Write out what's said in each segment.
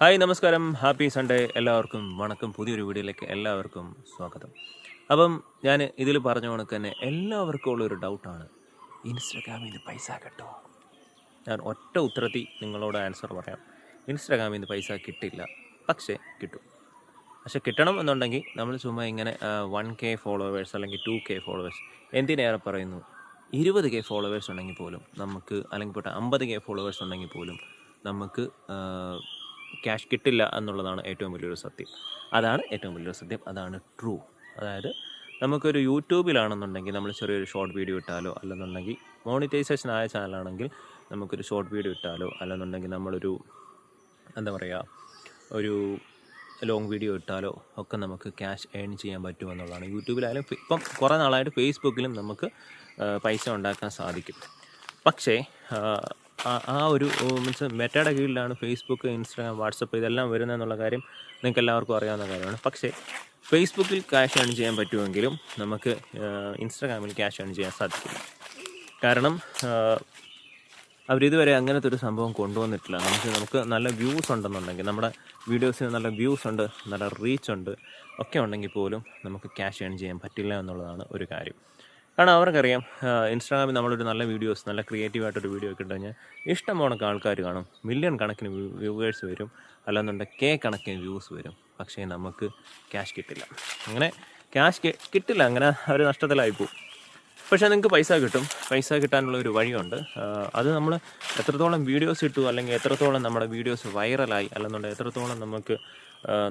Hi നമസ്കാരം, happy Sunday എല്ലാവർക്കും വണക്കം. പുതിയൊരു വീഡിയോയിലേക്ക് എല്ലാവർക്കും സ്വാഗതം. അപ്പം ഞാൻ ഇതിൽ പറഞ്ഞ കണക്ക് തന്നെ എല്ലാവർക്കും ഉള്ളൊരു ഡൗട്ടാണ്, ഇൻസ്റ്റഗ്രാമിൽ നിന്ന് പൈസ കിട്ടുമോ? ഞാൻ ഒറ്റ ഉത്തരത്തിൽ നിങ്ങളോട് ആൻസർ പറയാം. ഇൻസ്റ്റഗ്രാമിൽ നിന്ന് പൈസ കിട്ടില്ല, പക്ഷേ കിട്ടും. പക്ഷെ കിട്ടണം എന്നുണ്ടെങ്കിൽ നമ്മൾ ചുമ്മാ ഇങ്ങനെ 1K ഫോളോവേഴ്സ് അല്ലെങ്കിൽ 2K ഫോളോവേഴ്സ്, എന്തിനേറെ പറയുന്നു 20K ഫോളോവേഴ്സ് ഉണ്ടെങ്കിൽ പോലും നമുക്ക്, അല്ലെങ്കിൽ പോട്ടെ 50K ഫോളോവേഴ്സ് ഉണ്ടെങ്കിൽ പോലും നമുക്ക് ക്യാഷ് കിട്ടില്ല എന്നുള്ളതാണ് ഏറ്റവും വലിയൊരു സത്യം. അതാണ് ഏറ്റവും വലിയൊരു സത്യം, അതാണ് ട്രൂ. അതായത് നമുക്കൊരു യൂട്യൂബിലാണെന്നുണ്ടെങ്കിൽ നമ്മൾ ചെറിയൊരു ഷോർട്ട് വീഡിയോ ഇട്ടാലോ, അല്ലെന്നുണ്ടെങ്കിൽ മോണിറ്റൈസേഷൻ ആയ ചാനലാണെങ്കിൽ നമുക്കൊരു ഷോർട്ട് വീഡിയോ ഇട്ടാലോ, അല്ലെന്നുണ്ടെങ്കിൽ നമ്മളൊരു എന്താ പറയുക, ഒരു ലോങ് വീഡിയോ ഇട്ടാലോ ഒക്കെ നമുക്ക് ക്യാഷ് ഏൺ ചെയ്യാൻ പറ്റുമെന്നുള്ളതാണ്. യൂട്യൂബിലായാലും ഇപ്പം കുറേ നാളായിട്ട് ഫേസ്ബുക്കിലും നമുക്ക് പൈസ ഉണ്ടാക്കാൻ സാധിക്കും. പക്ഷേ ആ ഒരു മീൻസ് മെറ്റയുടെ കീഴിലാണ് ഫേസ്ബുക്ക്, ഇൻസ്റ്റാഗ്രാം, വാട്സപ്പ് ഇതെല്ലാം വരുന്നതെന്നുള്ള കാര്യം നിങ്ങൾക്ക് എല്ലാവർക്കും അറിയാവുന്ന കാര്യമാണ്. പക്ഷേ ഫേസ്ബുക്കിൽ ക്യാഷ് ഏൺ ചെയ്യാൻ പറ്റുമെങ്കിലും നമുക്ക് ഇൻസ്റ്റാഗ്രാമിൽ ക്യാഷ് ഏൺ ചെയ്യാൻ സാധിക്കില്ല. കാരണം അവരിതുവരെ അങ്ങനത്തെ ഒരു സംഭവം കൊണ്ടുവന്നിട്ടില്ല. നമുക്ക് നല്ല വ്യൂസ് ഉണ്ടെന്നുണ്ടെങ്കിൽ, നമ്മുടെ വീഡിയോസിന് നല്ല വ്യൂസ് ഉണ്ട്, നല്ല റീച്ച് ഉണ്ട് ഒക്കെ ഉണ്ടെങ്കിൽ പോലും നമുക്ക് ക്യാഷ് ഏൺ ചെയ്യാൻ പറ്റില്ല എന്നുള്ളതാണ് ഒരു കാര്യം. കാരണം അവർക്കറിയാം, ഇൻസ്റ്റാഗ്രാമിൽ നമ്മളൊരു നല്ല വീഡിയോസ്, നല്ല ക്രിയേറ്റീവായിട്ടൊരു വീഡിയോ ഒക്കെ ഇട്ട് കഴിഞ്ഞാൽ ഇഷ്ടം പോണക്ക് ആൾക്കാർ കാണും, മില്യൺ കണക്കിന് വ്യൂവേഴ്സ് വരും, അല്ലാന്നുണ്ടെങ്കിൽ കണക്കിന് വ്യൂസ് വരും. പക്ഷേ നമുക്ക് ക്യാഷ് കിട്ടില്ല. അങ്ങനെ ക്യാഷ് കിട്ടില്ല, അങ്ങനെ ഒരു നഷ്ടത്തിലായിപ്പോവും. പക്ഷേ നിങ്ങൾക്ക് പൈസ കിട്ടും. പൈസ കിട്ടാനുള്ള ഒരു വഴിയുണ്ട്. അത് നമ്മൾ എത്രത്തോളം വീഡിയോസ് ഇട്ടു, അല്ലെങ്കിൽ എത്രത്തോളം നമ്മുടെ വീഡിയോസ് വൈറലായി, അല്ലെന്നുണ്ടെങ്കിൽ എത്രത്തോളം നമുക്ക്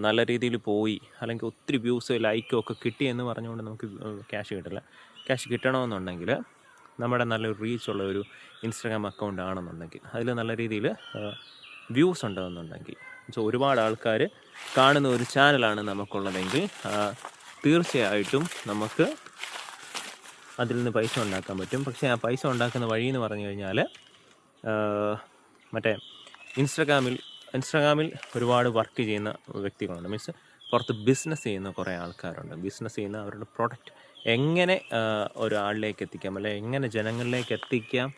നല്ല രീതിയിൽ പോയി, അല്ലെങ്കിൽ ഒത്തിരി വ്യൂസ് ലൈക്കും ഒക്കെ കിട്ടി എന്ന് പറഞ്ഞുകൊണ്ട് നമുക്ക് ക്യാഷ് കിട്ടില്ല. ക്യാഷ് കിട്ടണമെന്നുണ്ടെങ്കിൽ നമ്മുടെ നല്ലൊരു റീച്ചുള്ള ഒരു ഇൻസ്റ്റാഗ്രാം അക്കൗണ്ട് ആണെന്നുണ്ടെങ്കിൽ, അതിൽ നല്ല രീതിയിൽ വ്യൂസ് ഉണ്ടെന്നുണ്ടെങ്കിൽ, ഒരുപാട് ആൾക്കാർ കാണുന്ന ഒരു ചാനലാണ് നമുക്കുള്ളതെങ്കിൽ തീർച്ചയായിട്ടും നമുക്ക് അതിൽ നിന്ന് പൈസ ഉണ്ടാക്കാൻ പറ്റും. പക്ഷേ ആ പൈസ ഉണ്ടാക്കുന്ന വഴി എന്ന് പറഞ്ഞു കഴിഞ്ഞാൽ, മറ്റേ ഇൻസ്റ്റാഗ്രാമിൽ ഒരുപാട് വർക്ക് ചെയ്യുന്ന വ്യക്തികളുണ്ട്. മീൻസ് പുറത്ത് ബിസിനസ് ചെയ്യുന്ന കുറേ ആൾക്കാരുണ്ട്. ബിസിനസ് ചെയ്യുന്ന അവരുടെ പ്രൊഡക്റ്റ് എങ്ങനെ ഒരാളിലേക്ക് എത്തിക്കാം, അല്ലെങ്കിൽ എങ്ങനെ ജനങ്ങളിലേക്ക് എത്തിക്കാം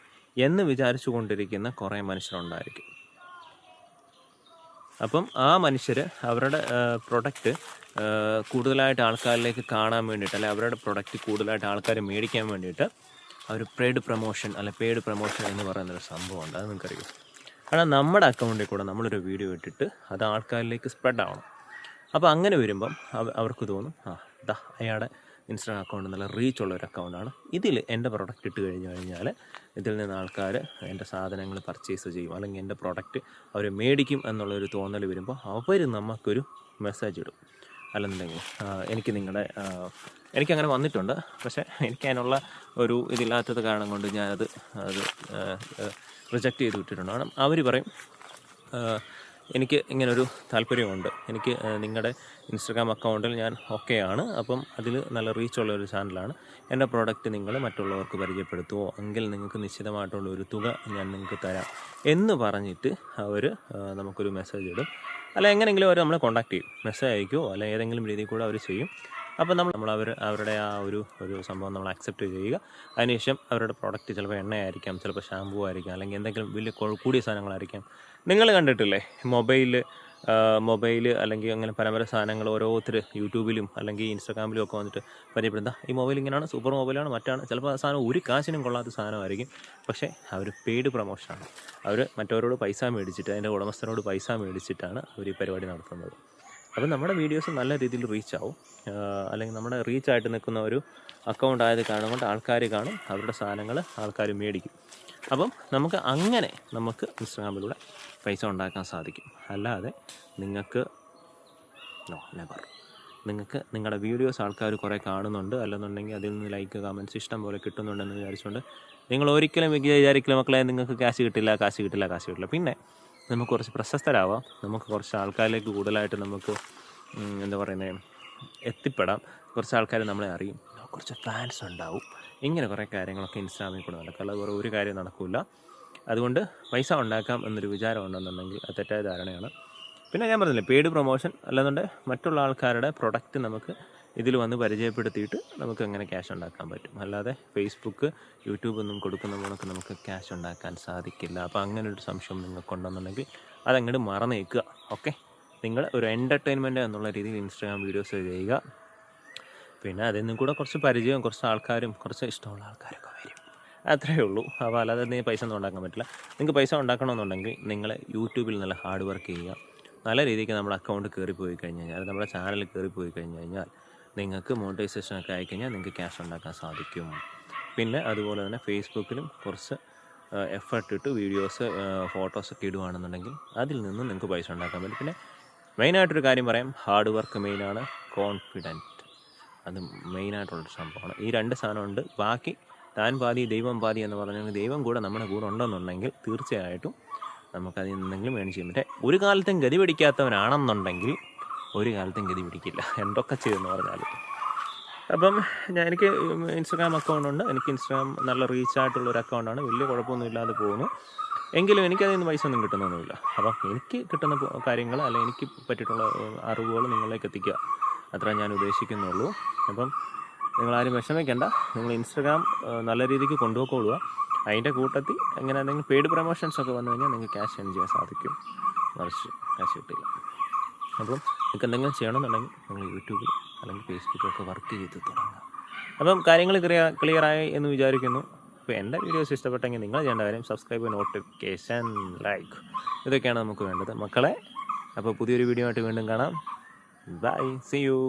എന്ന് വിചാരിച്ചു കൊണ്ടിരിക്കുന്ന കുറേ മനുഷ്യരുണ്ടായിരിക്കും. അപ്പം ആ മനുഷ്യർ അവരുടെ പ്രൊഡക്റ്റ് കൂടുതലായിട്ട് ആൾക്കാരിലേക്ക് കാണാൻ വേണ്ടിയിട്ട്, അല്ലെങ്കിൽ അവരുടെ പ്രൊഡക്റ്റ് കൂടുതലായിട്ട് ആൾക്കാർ മേടിക്കാൻ വേണ്ടിയിട്ട് അവർ പെയ്ഡ് പ്രൊമോഷൻ എന്ന് പറയുന്നൊരു സംഭവമുണ്ട്. അത് നിങ്ങൾക്കറിയാം. കാരണം നമ്മുടെ അക്കൗണ്ടിൽ കൂടെ നമ്മളൊരു വീഡിയോ ഇട്ടിട്ട് അത് ആൾക്കാരിലേക്ക് സ്പ്രെഡ് ആവണം. അപ്പോൾ അങ്ങനെ വരുമ്പം അവർക്ക് തോന്നും, അയാളുടെ ഇൻസ്റ്റാഗ്രാം അക്കൗണ്ട് നല്ല റീച്ചുള്ള ഒരു അക്കൗണ്ടാണ്, ഇതിൽ എൻ്റെ പ്രൊഡക്റ്റ് ഇട്ട് കഴിഞ്ഞാൽ ഇതിൽ നിന്ന് ആൾക്കാർ എൻ്റെ സാധനങ്ങൾ പർച്ചേസ് ചെയ്യും, അല്ലെങ്കിൽ എൻ്റെ പ്രൊഡക്റ്റ് അവർ മേടിക്കും എന്നുള്ളൊരു തോന്നൽ വരുമ്പോൾ അവർ നമുക്കൊരു മെസ്സേജ് ഇടും. അല്ലെന്നുണ്ടെങ്കിൽ എനിക്കങ്ങനെ വന്നിട്ടുണ്ട്. പക്ഷേ എനിക്ക് അതിനുള്ള ഒരു ഇതില്ലാത്തത് കാരണം കൊണ്ട് ഞാനത് റിജക്റ്റ് ചെയ്ത് വിട്ടിട്ടുണ്ട്. കാരണം അവർ പറയും, എനിക്ക് ഇങ്ങനൊരു താല്പര്യമുണ്ട്, എനിക്ക് നിങ്ങളുടെ ഇൻസ്റ്റാഗ്രാം അക്കൗണ്ടിൽ ഞാൻ ഓക്കെയാണ്, അപ്പം അതിൽ നല്ല റീച്ചുള്ള ഒരു ചാനലാണ്, എൻ്റെ പ്രോഡക്റ്റ് നിങ്ങൾ മറ്റുള്ളവർക്ക് പരിചയപ്പെടുത്തുമോ, എങ്കിൽ നിങ്ങൾക്ക് നിശ്ചിതമായിട്ടുള്ള ഒരു തുക ഞാൻ നിങ്ങൾക്ക് തരാം എന്ന് പറഞ്ഞിട്ട് അവർ നമുക്കൊരു മെസ്സേജ് ഇടും. അല്ല എങ്ങനെയെങ്കിലും അവർ നമ്മളെ കോൺടാക്ട് ചെയ്യും, മെസ്സേജ് അയക്കുമോ അല്ല ഏതെങ്കിലും രീതിയിൽ കൂടെ അവർ ചെയ്യും. അപ്പം അവരുടെ ആ ഒരു സംഭവം നമ്മൾ അക്സെപ്റ്റ് ചെയ്യുക. അതിനുശേഷം അവരുടെ പ്രോഡക്റ്റ് ചിലപ്പോൾ എണ്ണയായിരിക്കാം, ചിലപ്പോൾ ഷാമ്പൂ ആയിരിക്കാം, അല്ലെങ്കിൽ എന്തെങ്കിലും വലിയ കൂടിയ സാധനങ്ങളായിരിക്കാം. നിങ്ങൾ കണ്ടിട്ടില്ലേ മൊബൈൽ അല്ലെങ്കിൽ അങ്ങനെ പല സാധനങ്ങൾ ഓരോരുത്തർ യൂട്യൂബിലും അല്ലെങ്കിൽ ഇൻസ്റ്റാഗ്രാമിലും ഒക്കെ വന്നിട്ട് പരിചയപ്പെടുത്താം, ഈ മൊബൈൽ ഇങ്ങനെയാണ്, സൂപ്പർ മൊബൈലാണ്, മറ്റാണ്. ചിലപ്പോൾ ആ സാധനം ഒരു കാശിനും കൊള്ളാത്ത സാധനമായിരിക്കും. പക്ഷേ അവർ പെയ്ഡ് പ്രൊമോഷനാണ്. അവർ മറ്റവരോട് പൈസ മേടിച്ചിട്ട്, അതിൻ്റെ ഉടമസ്ഥനോട് പൈസ മേടിച്ചിട്ടാണ് അവർ ഈ പരിപാടി നടത്തുന്നത്. അപ്പം നമ്മുടെ വീഡിയോസ് നല്ല രീതിയിൽ റീച്ചാവും, അല്ലെങ്കിൽ നമ്മുടെ റീച്ചായിട്ട് നിൽക്കുന്ന ഒരു അക്കൗണ്ട് ആയത് കാരണം കൊണ്ട് ആൾക്കാർ കാണും, അവരുടെ സാധനങ്ങൾ ആൾക്കാർ മേടിക്കും. അപ്പം നമുക്ക് ഇൻസ്റ്റാഗ്രാമിലൂടെ പൈസ ഉണ്ടാക്കാൻ സാധിക്കും. അല്ലാതെ നിങ്ങൾക്ക് നിങ്ങളുടെ വീഡിയോസ് ആൾക്കാർ കുറേ കാണുന്നുണ്ട്, അല്ലെന്നുണ്ടെങ്കിൽ അതിൽ നിന്ന് ലൈക്ക് കമൻറ്റ്സ് ഇഷ്ടം പോലെ കിട്ടുന്നുണ്ടെന്ന് വിചാരിച്ചുകൊണ്ട് നിങ്ങൾ ഒരിക്കലും വിചാരിക്കില്ല മക്കളെ നിങ്ങൾക്ക് കാശ് കിട്ടില്ല. പിന്നെ നമുക്ക് കുറച്ച് പ്രശസ്തരാവാം, നമുക്ക് കുറച്ച് ആൾക്കാരിലേക്ക് കൂടുതലായിട്ട് നമുക്ക് എത്തിപ്പെടാം, കുറച്ച് ആൾക്കാർ നമ്മളെ അറിയും, കുറച്ച് ഫാൻസ് ഉണ്ടാവും. ഇങ്ങനെ കുറേ കാര്യങ്ങളൊക്കെ ഇൻസ്റ്റാഗ്രാമിൽ കൂടെ നടക്കും. അല്ലാതെ വേറെ ഒരു കാര്യം നടക്കില്ല. അതുകൊണ്ട് പൈസ ഉണ്ടാക്കാം എന്നൊരു വിചാരം ഉണ്ടെന്നുണ്ടെങ്കിൽ അത് തെറ്റായ ധാരണയാണ്. പിന്നെ ഞാൻ പറഞ്ഞില്ലേ, പെയ്ഡ് പ്രൊമോഷൻ അല്ലാന്നുണ്ടെങ്കിൽ മറ്റുള്ള ആൾക്കാരുടെ പ്രൊഡക്റ്റ് നമുക്ക് ഇതിൽ വന്ന് പരിചയപ്പെടുത്തിയിട്ട് നമുക്ക് എങ്ങനെ ക്യാഷ് ഉണ്ടാക്കാൻ പറ്റും. അല്ലാതെ ഫേസ്ബുക്ക്, യൂട്യൂബ് ഒന്നും കൊടുക്കുന്ന പോലൊക്കെ നമുക്ക് ക്യാഷ് ഉണ്ടാക്കാൻ സാധിക്കില്ല. അപ്പോൾ അങ്ങനെ ഒരു സംശയം നിങ്ങൾക്കുണ്ടെന്നുണ്ടെങ്കിൽ അതങ്ങോട്ട് മറന്നേക്കുക. ഓക്കെ, നിങ്ങൾ ഒരു എൻ്റർടൈൻമെൻറ്റ് എന്നുള്ള രീതിയിൽ ഇൻസ്റ്റാഗ്രാം വീഡിയോസ് ചെയ്യുക. പിന്നെ അതിൽ നിന്നും കൂടെ കുറച്ച് പരിചയവും കുറച്ച് ആൾക്കാരും കുറച്ച് ഇഷ്ടമുള്ള ആൾക്കാരൊക്കെ വരും, അത്രയേ ഉള്ളൂ. അപ്പോൾ അല്ലാതെ നീ പൈസ ഒന്നും ഉണ്ടാക്കാൻ പറ്റില്ല. നിങ്ങൾക്ക് പൈസ ഉണ്ടാക്കണമെന്നുണ്ടെങ്കിൽ നിങ്ങൾ യൂട്യൂബിൽ നല്ല ഹാർഡ് വർക്ക് ചെയ്യുക. നല്ല രീതിക്ക് നമ്മുടെ അക്കൗണ്ട് കയറിപ്പോയി കഴിഞ്ഞ് കഴിഞ്ഞാൽ, നമ്മുടെ ചാനൽ കയറിപ്പോയി കഴിഞ്ഞ് കഴിഞ്ഞാൽ നിങ്ങൾക്ക് മോണിറ്റൈസേഷനൊക്കെ ആയിക്കഴിഞ്ഞാൽ നിങ്ങൾക്ക് ക്യാഷ് ഉണ്ടാക്കാൻ സാധിക്കും. പിന്നെ അതുപോലെ തന്നെ ഫേസ്ബുക്കിലും കുറച്ച് എഫർട്ട് ഇട്ട് വീഡിയോസ് ഫോട്ടോസൊക്കെ ഇടുകയാണെന്നുണ്ടെങ്കിൽ അതിൽ നിന്നും നിങ്ങൾക്ക് പൈസ ഉണ്ടാക്കാൻ പറ്റും. പിന്നെ മെയിനായിട്ടൊരു കാര്യം പറയാം, ഹാർഡ് വർക്ക് മെയിനാണ്, കോൺഫിഡൻറ്റ് അത് മെയിനായിട്ടുള്ളൊരു സംഭവമാണ്. ഈ 2 സാധനമുണ്ട്. ബാക്കി താൻ പാതി ദൈവം പാതി എന്ന് പറഞ്ഞാൽ ദൈവം കൂടെ നമ്മുടെ കൂടെ ഉണ്ടെന്നുണ്ടെങ്കിൽ തീർച്ചയായിട്ടും നമുക്കതിൽ നിന്നെങ്കിലും വേണം ചെയ്യാൻ പറ്റും. ഒരു കാലത്തും ഗതി പിടിക്കാത്തവനാണെന്നുണ്ടെങ്കിൽ ഒരു കാലത്തും ഗതി പിടിക്കില്ല, എന്തൊക്കെ ചെയ്തെന്ന് പറഞ്ഞാൽ. അപ്പം എനിക്ക് ഇൻസ്റ്റാഗ്രാം അക്കൗണ്ടുണ്ട്. എനിക്ക് ഇൻസ്റ്റാഗ്രാം നല്ല റീച്ചായിട്ടുള്ളൊരു അക്കൗണ്ടാണ്, വലിയ കുഴപ്പമൊന്നും ഇല്ലാതെ പോകുന്നു. എങ്കിലും എനിക്കതിൽ നിന്ന് പൈസ ഒന്നും കിട്ടുന്നൊന്നുമില്ല. അപ്പം എനിക്ക് കിട്ടുന്ന കാര്യങ്ങൾ അല്ലെങ്കിൽ എനിക്ക് പറ്റിയിട്ടുള്ള അറിവുകൾ നിങ്ങളിലേക്ക് എത്തിക്കുക, അത്ര ഞാൻ ഉദ്ദേശിക്കുന്നുള്ളൂ. അപ്പം നിങ്ങളാരും വിഷമിക്കേണ്ട. നിങ്ങൾ ഇൻസ്റ്റാഗ്രാം നല്ല രീതിക്ക് കൊണ്ടുപോയിക്കൊള്ളുക. അതിൻ്റെ കൂട്ടത്തിൽ എങ്ങനെ എന്തെങ്കിലും പെയ്ഡ് പ്രൊമോഷൻസൊക്കെ വന്നു കഴിഞ്ഞാൽ നിങ്ങൾക്ക് ക്യാഷ് ഏൺ ചെയ്യാൻ സാധിക്കും, മറിച്ച് ക്യാഷ് കിട്ടില്ല. അപ്പം നിങ്ങൾക്ക് എന്തെങ്കിലും ചെയ്യണമെന്നുണ്ടെങ്കിൽ നിങ്ങൾ യൂട്യൂബിൽ അല്ലെങ്കിൽ ഫേസ്ബുക്കിലൊക്കെ വർക്ക് ചെയ്ത് തുടങ്ങുക. അപ്പം കാര്യങ്ങൾ ക്ലിയറായി എന്ന് വിചാരിക്കുന്നു. അപ്പോൾ എൻ്റെ വീഡിയോസ് ഇഷ്ടപ്പെട്ടെങ്കിൽ നിങ്ങൾ ചെയ്യേണ്ട കാര്യം സബ്സ്ക്രൈബ്, നോട്ടിഫിക്കേഷൻ, ലൈക്ക്, ഇതൊക്കെയാണ് നമുക്ക് വേണ്ടത് മക്കളെ. അപ്പോൾ പുതിയൊരു വീഡിയോ ആയിട്ട് വീണ്ടും കാണാം. Bye, see U.